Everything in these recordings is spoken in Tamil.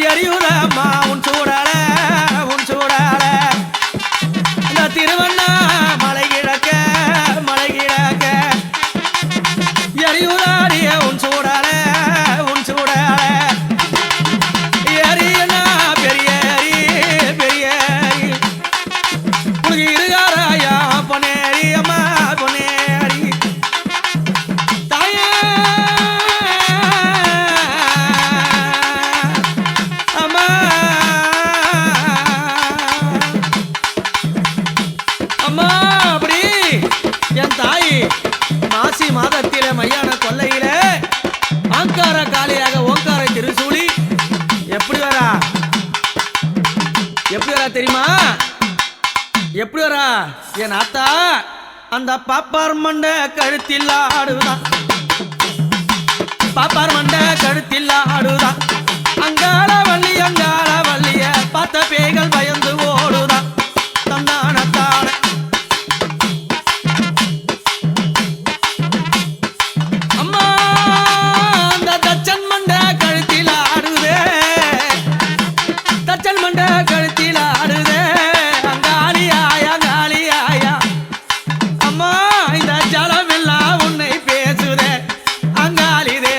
எரியுதம்மா உன் சூடால உன் சூடால இந்த திருவண்ணா மலை கிழக்க எரியுதாடிய உன் சூடால உன் சூடால எரியனா பெரிய பெரிய உனக்கு இருகாராயா பொன்னேரி அம்மா பொன்னேரி தாயே அம்மா அம்மா அப்படி என் தாய் மாசி மாதத்தில மையான கொல்லையில ஆங்கார காளியாக ஓங்கார திருசூலி எப்படி வரா தெரியுமா எப்படி வரா என் ஆத்தா அந்த பாப்பார் மண்ட கழுத்தில் ஆடுதான் பாப்பார் மண்ட கழுத்தில் ஆடுதான் அங்காள வள்ளிய பார்த்த பேய்கள் பயந்து ஓடுதான் தன்னானத்தான அம்மா அந்த தச்சன் மண்ட கழுத்தில் ஆடுதே தச்சன் மண்ட கழுத்தில் ஆடுதே அங்காளியாயா அம்மா இந்த ஜலம் எல்லாம் உன்னை பேசுதே அங்காளிதே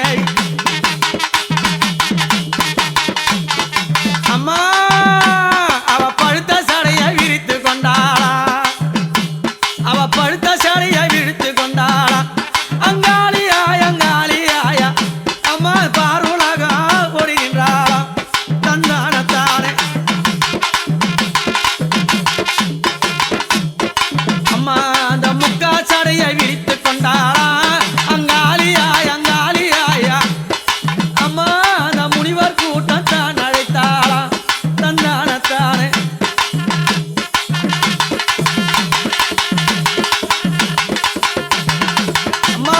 அம்மா அவ பழுத்த சடைய விரித்து கொண்டாளா அவ பழுத்த சடைய விரித்து கொண்டாளா அங்காளியாயா அம்மா பாருலகா ஓடுகின்றாளா தந்தானத்தானே அம்மா அந்த முக்கா சடைய விரித்து கொண்டாளா அங்காளியாயா அம்மா அந்த முனிவர் கூட்டத்தான் அழைத்தாளா தந்தானத்தானே அம்மா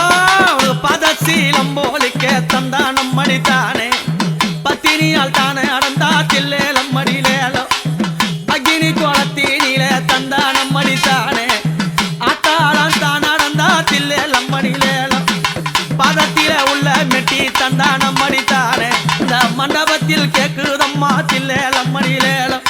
உனக்கு பதசீலம் போலிக்க தந்தானம் மடித்தானே பத்தினியால் தானே அடந்தா தில்லேலம் மடிலேலம் அக்னி கோலத்தீனிலே தந்தானம் மடித்தானே ஆத்தாளான் தான் அடந்தா தில்லேலம் மடிலேலம் பதத்தில உள்ள மெட்டி தந்தானம் மடித்தானே இந்த மண்டபத்தில் கேக்குதம்மா தில்லேலம் மடிலேலம்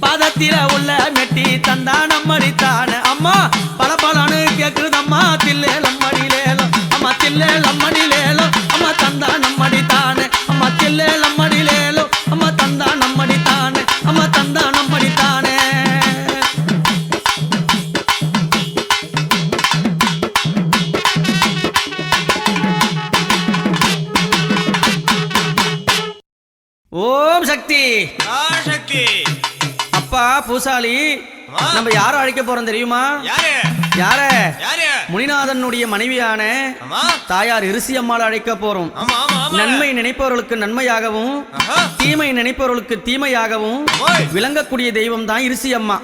பதத்தில உள்ள மெட்டி தந்தானம் மடித்தானே அம்மா பலபலனு கேக்குதம்மா தில்லேலம் மடிலேலம் அம்மா தில்லேலம் மடிலேலம் அம்மா தந்தானம் மடித்தானே அம்மா தில்லேலம் மடிலேலம் அம்மா தந்தானம் மடித்தானே அம்மா தந்தானம் மடித்தானே ஓம் சக்தி சக்தி அப்பா பூசாலி நம்ம யாரும் அழைக்க போறோம் தெரியுமா யார முனிநாதனுடைய மனைவியான தாயார் இரிசி அம்மாள் அழைக்க போறோம் நன்மை நினைப்பவர்களுக்கு நன்மையாகவும் தீமை நினைப்பவர்களுக்கு தீமையாகவும் விளங்கக்கூடிய தெய்வம் தான் இரிசி அம்மா